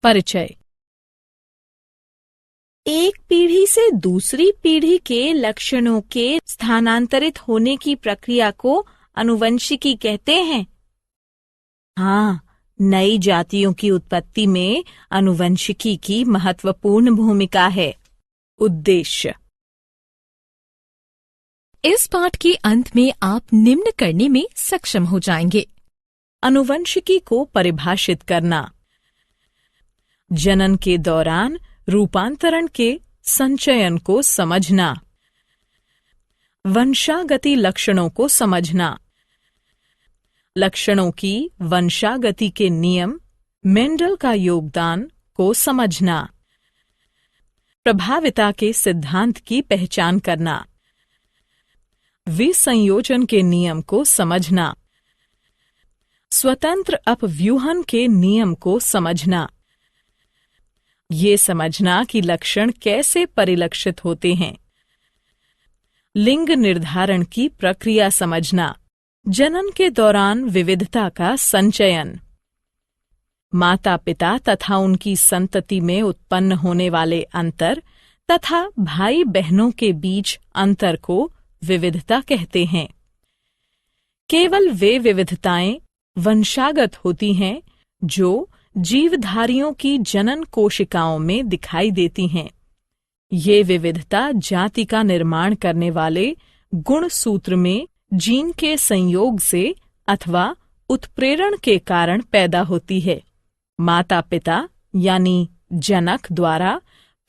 परिचय। एक पीढ़ी से दूसरी पीढ़ी के लक्षणों के स्थानांतरित होने की प्रक्रिया को आनुवंशिकी कहते हैं। हाँ, नई जातियों की उत्पत्ति में आनुवंशिकी की महत्वपूर्ण भूमिका है। उद्देश्य। इस पाठ के अंत में आप निम्न करने में सक्षम हो जाएंगे। आनुवंशिकी को परिभाषित करना, जनन के दौरान रूपांतरण के संचयन को समझना, वंशागति लक्षणों को समझना, लक्षणों की वंशागति के नियम, मेंडल का योगदान को समझना, प्रभाविता के सिद्धांत की पहचान करना, विसंयोजन के नियम को समझना, स्वतंत्र अपव्यूहन के नियम को समझना, ये समझना कि लक्षण कैसे परिलक्षित होते हैं, लिंग निर्धारण की प्रक्रिया समझना, जनन के दौरान विविधता का संचयन, माता पिता तथा उनकी संतति में उत्पन्न होने वाले अंतर तथा भाई बहनों के बीच अंतर को विविधता कहते हैं। केवल वे विविधताएं वंशागत होती हैं जो जीवधारियों की जनन कोशिकाओं में दिखाई देती हैं। ये विविधता जाति का निर्माण करने वाले गुणसूत्र में जीन के संयोग से अथवा उत्प्रेरण के कारण पैदा होती है। माता पिता यानी जनक द्वारा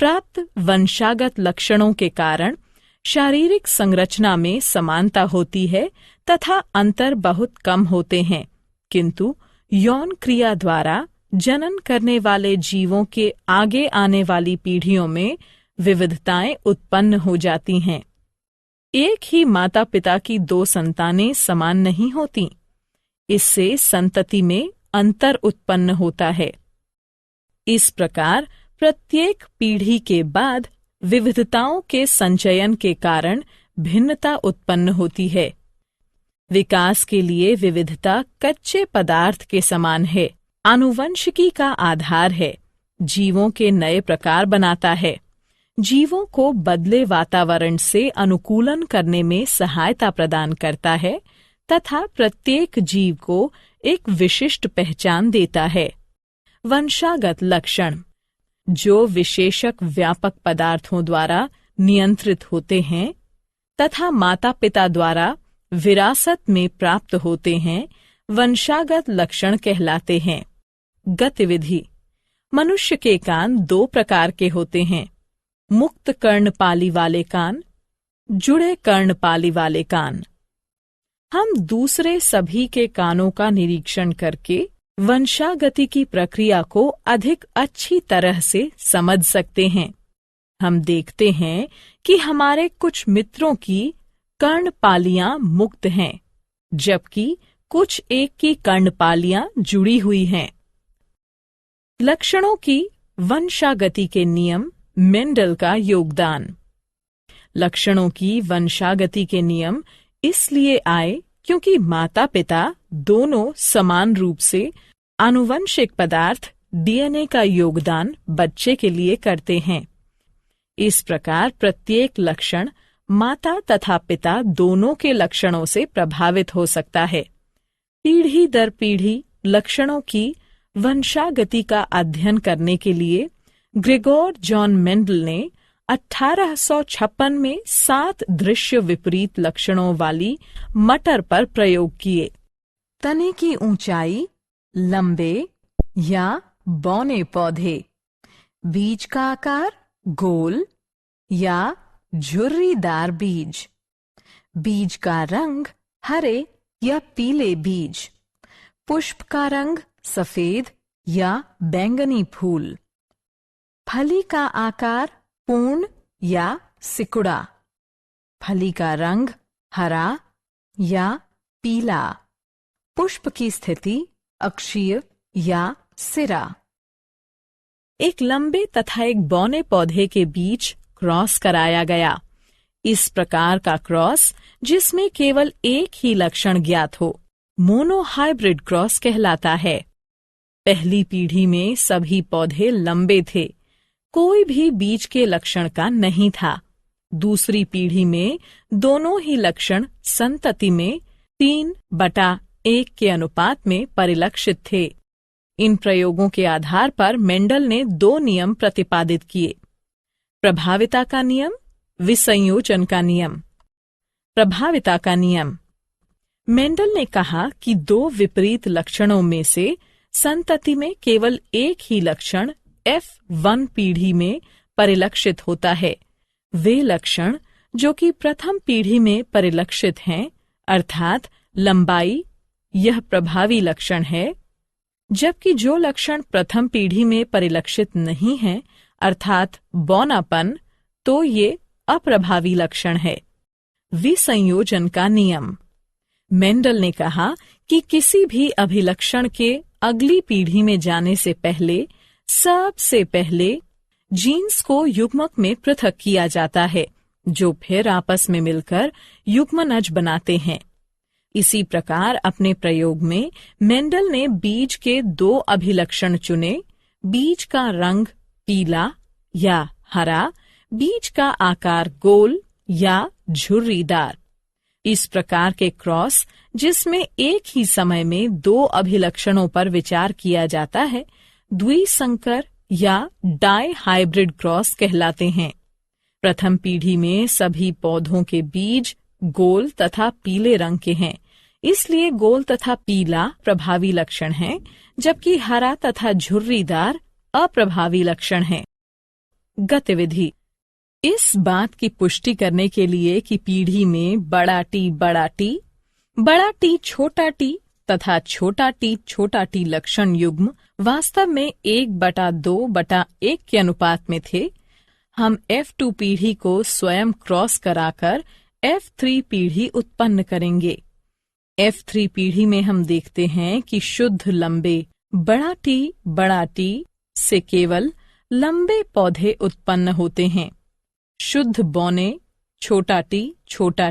प्राप्त वंशागत लक्षणों के कारण शारीरिक संरचना में समानता होती है तथा अंतर बहुत कम होते हैं, किंतु यौन क्रिया द्वारा जनन करने वाले जीवों के आगे आने वाली पीढ़ियों में विविधताएं उत्पन्न हो जाती हैं। एक ही माता पिता की दो संतानें समान नहीं होती, इससे संतति में अंतर उत्पन्न होता है। इस प्रकार प्रत्येक पीढ़ी के बाद विविधताओं के संचयन के कारण भिन्नता उत्पन्न होती है। विकास के लिए विविधता कच्चे पदार्थ के समान है, आनुवंशिकी का आधार है, जीवों के नए प्रकार बनाता है, जीवों को बदले वातावरण से अनुकूलन करने में सहायता प्रदान करता है तथा प्रत्येक जीव को एक विशिष्ट पहचान देता है। वंशागत लक्षण जो विशेषक व्यापक पदार्थों द्वारा नियंत्रित होते हैं तथा माता पिता द्वारा विरासत में प्राप्त होते हैं, वंशागत लक्षण कहलाते हैं। गतिविधि। मनुष्य के कान दो प्रकार के होते हैं, मुक्त कर्णपाली वाले कान, जुड़े कर्णपाली वाले कान। हम दूसरे सभी के कानों का निरीक्षण करके वंशागति की प्रक्रिया को अधिक अच्छी तरह से समझ सकते हैं। हम देखते हैं कि हमारे कुछ मित्रों की कर्णपालियां मुक्त हैं, जबकि कुछ एक की कर्णपालियां जुड़ी हुई हैं। लक्षणों की वंशागति के नियम, मेंडल का योगदान। लक्षणों की वंशागति के नियम इसलिए आए क्योंकि माता पिता दोनों समान रूप से आनुवंशिक पदार्थ डीएनए का योगदान बच्चे के लिए करते हैं। इस प्रकार प्रत्येक लक्षण माता तथा पिता दोनों के लक्षणों से प्रभावित हो सकता है। पीढ़ी दर पीढ़ी लक्षणों की वंशागति का अध्ययन करने के लिए ग्रेगोर जॉन मेंडल ने 1856 में 7 दृश्य विपरीत लक्षणों वाली मटर पर प्रयोग किए। तने की ऊंचाई, लंबे या बौने पौधे, बीज का आकार गोल या झुर्रीदार बीज, बीज का रंग हरे या पीले बीज, पुष्प का रंग सफेद या बैंगनी फूल, फली का आकार पूर्ण या सिकुड़ा, फली का रंग हरा या पीला, पुष्प की स्थिति अक्षीय या सिरा। एक लंबे तथा एक बौने पौधे के बीच क्रॉस कराया गया। इस प्रकार का क्रॉस जिसमें केवल एक ही लक्षण ज्ञात हो, मोनोहाइब्रिड क्रॉस कहलाता है। पहली पीढ़ी में सभी पौधे लंबे थे, कोई भी बीज के लक्षण का नहीं था। दूसरी पीढ़ी में दोनों ही लक्षण संतति में 3/1 के अनुपात में परिलक्षित थे। इन प्रयोगों के आधार पर मेंडल ने 2 नियम प्रतिपादित किए: प्रभाविता का नियम, विसंयोजन का नियम। प्रभाविता का नियम। मेंडल ने कहा कि 2 विपरीत लक्षणों में से संतति में केवल एक ही लक्षण F1 पीढ़ी में परिलक्षित होता है। वे लक्षण जो कि प्रथम पीढ़ी में परिलक्षित हैं, अर्थात लंबाई, यह प्रभावी लक्षण है, जबकि जो लक्षण प्रथम पीढ़ी में परिलक्षित नहीं है, अर्थात बौनापन, तो ये अप्रभावी लक्षण है। विसंयोजन का नियम। मेंडल ने कहा कि किसी भी अभिलक्षण के अगली पीढ़ी में जाने से पहले सबसे पहले जीन्स को युग्मक में पृथक किया जाता है, जो फिर आपस में मिलकर युग्मनज बनाते हैं। इसी प्रकार अपने प्रयोग में मेंडल ने बीज के 2 अभिलक्षण चुने: बीज का रंग पीला या हरा, बीज का आकार गोल या झुर्रीदार। इस प्रकार के क्रॉस, जिसमें एक ही समय में 2 अभिलक्षणों पर विचार किया जाता है, द्विसंकर या डाई हाइब्रिड क्रॉस कहलाते हैं। प्रथम पीढ़ी में सभी पौधों के बीज गोल तथा पीले रंग के हैं, इसलिए गोल तथा पीला प्रभावी लक्षण है, जबकि हरा तथा झुर्रीदार अप्रभावी लक्षण है। गतिविधि। इस बात की पुष्टि करने के लिए कि पीढ़ी में बड़ा टी छोटा टी तथा छोटा टी लक्षण युग्म वास्तव में 1/2/1 के अनुपात में थे, हम F2 पीढ़ी को स्वयं क्रॉस कराकर F3 पीढ़ी उत्पन्न करेंगे। F3 पीढ़ी में हम देखते हैं कि शुद्ध लंबे बड़ा टी से केवल लंबे पौधे उत्पन्न होते हैं। शुद्ध बौने छोटा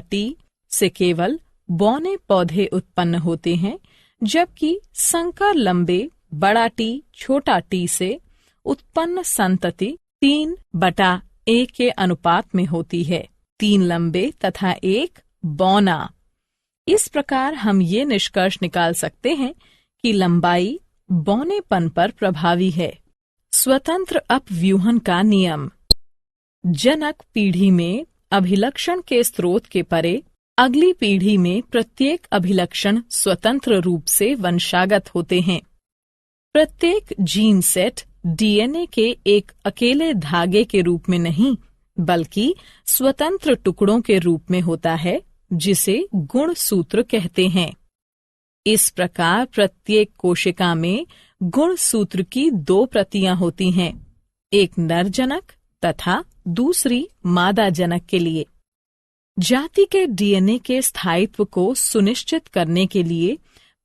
टी से केवल बौने पौधे उत्पन्न होते हैं, जबकि संकर लंबे बड़ा टी छोटा टी से उत्पन्न संतति 3/1 के अनुपात में होती है, 3 लंबे तथा 1 बौना। इस प्रकार हम ये निष्कर्ष निकाल सकते हैं कि लंबाई बौनेपन पर प्रभावी है। स्वतंत्र अपव्यूहन का नियम। जनक पीढ़ी में अभिलक्षण के स्रोत के परे अगली पीढ़ी में प्रत्येक अभिलक्षण स्वतंत्र रूप से वंशागत होते हैं। प्रत्येक जीन सेट डीएनए के एक अकेले धागे के रूप में नहीं, बल्कि स्वतंत्र टुकड़ों के रूप में होता है, जिसे गुणसूत्र कहते हैं। इस प्रकार प्रत्येक कोशिका में गुणसूत्र की 2 प्रतियां होती हैं, एक नर जनक तथा दूसरी मादा जनक के लिए। जाति के डीएनए के स्थायित्व को सुनिश्चित करने के लिए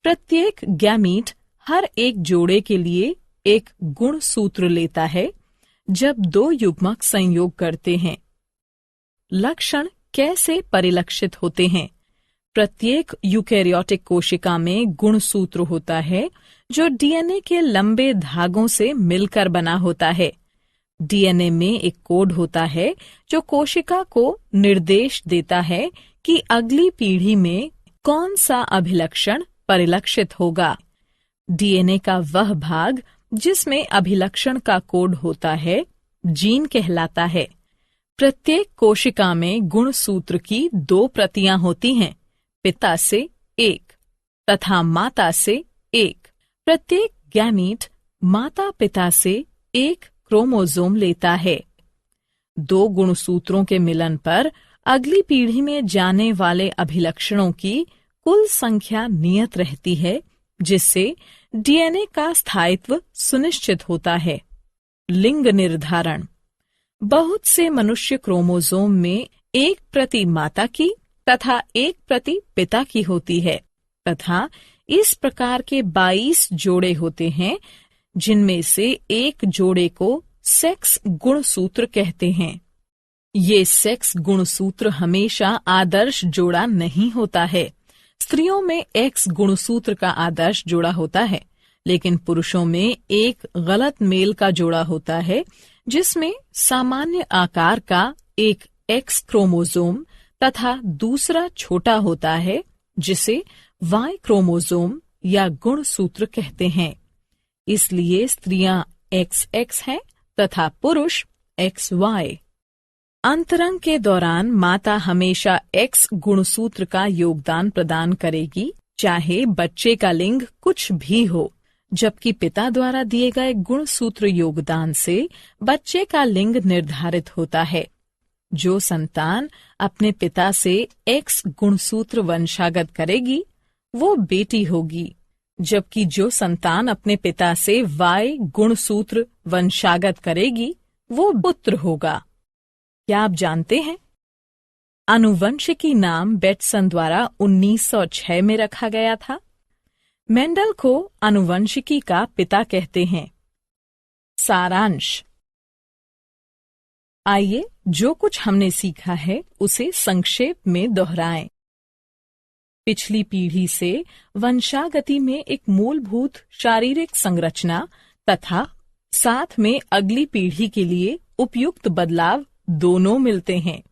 प्रत्येक गैमीट हर एक जोड़े के लिए एक गुणसूत्र लेता है जब 2 युग्मक संयोग करते हैं। लक्षण कैसे परिलक्षित होते हैं? प्रत्येक यूकेरियोटिक कोशिका में गुणसूत्र होता है जो डीएनए के लंबे धागों से मिलकर बना होता है। डीएनए में एक कोड होता है जो कोशिका को निर्देश देता है कि अगली पीढ़ी में कौन सा अभिलक्षण परिलक्षित होगा। डीएनए का वह भाग जिसमें अभिलक्षण का कोड होता है जीन कहलाता है। प्रत्येक कोशिका में गुणसूत्र की 2 प्रतियां होती हैं, पिता से 1 तथा माता से 1। प्रत्येक गैमीट माता पिता से 1 क्रोमोसोम लेता है। 2 गुणसूत्रों के मिलन पर अगली पीढ़ी में जाने वाले अभिलक्षणों की कुल संख्या नियत रहती है, जिससे डीएनए का स्थायित्व सुनिश्चित होता है। लिंग निर्धारण। बहुत से मनुष्य क्रोमोसोम में 1 प्रति माता की तथा 1 प्रति पिता की होती है तथा इस प्रकार के 22 जोड़े होते हैं, जिनमें से एक जोड़े को सेक्स गुणसूत्र कहते हैं। ये सेक्स गुणसूत्र हमेशा आदर्श जोड़ा नहीं होता है। स्त्रियों में एक्स गुणसूत्र का आदर्श जोड़ा होता है, लेकिन पुरुषों में एक गलत मेल का जोड़ा होता है जिसमें सामान्य आकार का एक एक्स क्रोमोसोम तथा दूसरा छोटा होता है जिसे वाई क्रोमोसोम या गुणसूत्र कहते हैं। इसलिए स्त्रियां XX हैं तथा पुरुष XY। अंतरंग के दौरान माता हमेशा X गुणसूत्र का योगदान प्रदान करेगी, चाहे बच्चे का लिंग कुछ भी हो, जबकि पिता द्वारा दिए गए गुणसूत्र योगदान से बच्चे का लिंग निर्धारित होता है। जो संतान अपने पिता से X गुणसूत्र वंशागत करेगी वो बेटी होगी, जबकि जो संतान अपने पिता से Y गुणसूत्र वंशागत करेगी वो पुत्र होगा। क्या आप जानते हैं आनुवंशिकी नाम बेटसन द्वारा 1906 में रखा गया था। मेंडल को आनुवंशिकी का पिता कहते हैं। सारांश। आइए जो कुछ हमने सीखा है उसे संक्षेप में दोहराएं। पिछली पीढ़ी से वंशागति में एक मूलभूत शारीरिक संरचना तथा साथ में अगली पीढ़ी के लिए उपयुक्त बदलाव दोनों मिलते हैं।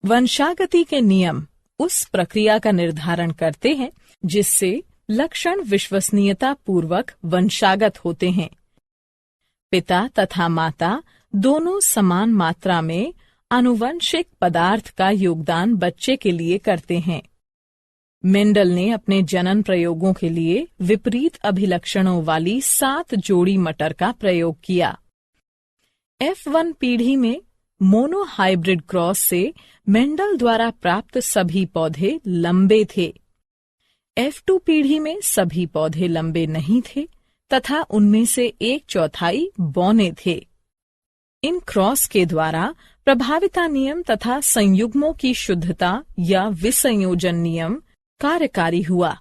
वंशागति के नियम उस प्रक्रिया का निर्धारण करते हैं जिससे लक्षण विश्वसनीयता पूर्वक वंशागत होते हैं। पिता तथा माता दोनों समान मात्रा में आनुवंशिक पदार्थ का योगदान बच्चे के लिए करते हैं। मेंडल ने अपने जनन प्रयोगों के लिए विपरीत अभिलक्षणों वाली 7 जोड़ी मटर का प्रयोग किया। F1 पीढ़ी में मोनोहाइब्रिड क्रॉस से मेंडल द्वारा प्राप्त सभी पौधे लंबे थे। F2 पीढ़ी में सभी पौधे लंबे नहीं थे तथा उनमें से 1/4 बौने थे। इन क्रॉस के द्वारा प्रभाविता नियम तथा संयुग्मों की शुद्धता या विसंयोजन नियम कार्यकारी हुआ।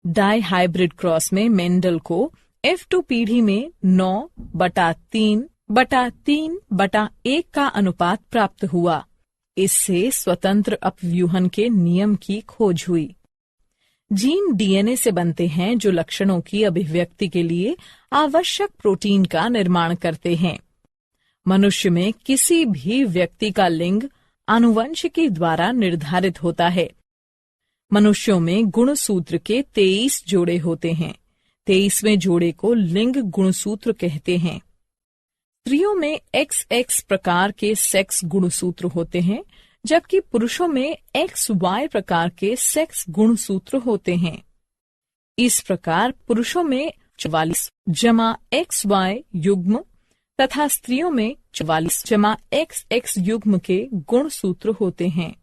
डाई हाइब्रिड क्रॉस में मेंडल को F2 पीढ़ी में 9/3/3/1 का अनुपात प्राप्त हुआ। इससे स्वतंत्र अपव्यूहन के नियम की खोज हुई। जीन DNA से बनते हैं जो लक्षणों की अभिव्यक्ति के लिए आवश्यक प्रोटीन का निर्माण करते हैं। मनुष्य में किसी भी व्यक्ति का लिंग आनुवंशिकी द्वारा निर्धारित होता है। मनुष्यों में गुणसूत्र के 23 जोड़े होते हैं। 23वें जोड़े को लिंग गुणसूत्र कहते हैं। स्त्रियों में XX प्रकार के सेक्स गुणसूत्र होते हैं, जबकि पुरुषों में XY प्रकार के सेक्स गुणसूत्र होते हैं। इस प्रकार पुरुषों में 44 जमा XY युग्म तथा स्त्रियों में 44 जमा XX युग्म के गुणसूत्र होते हैं।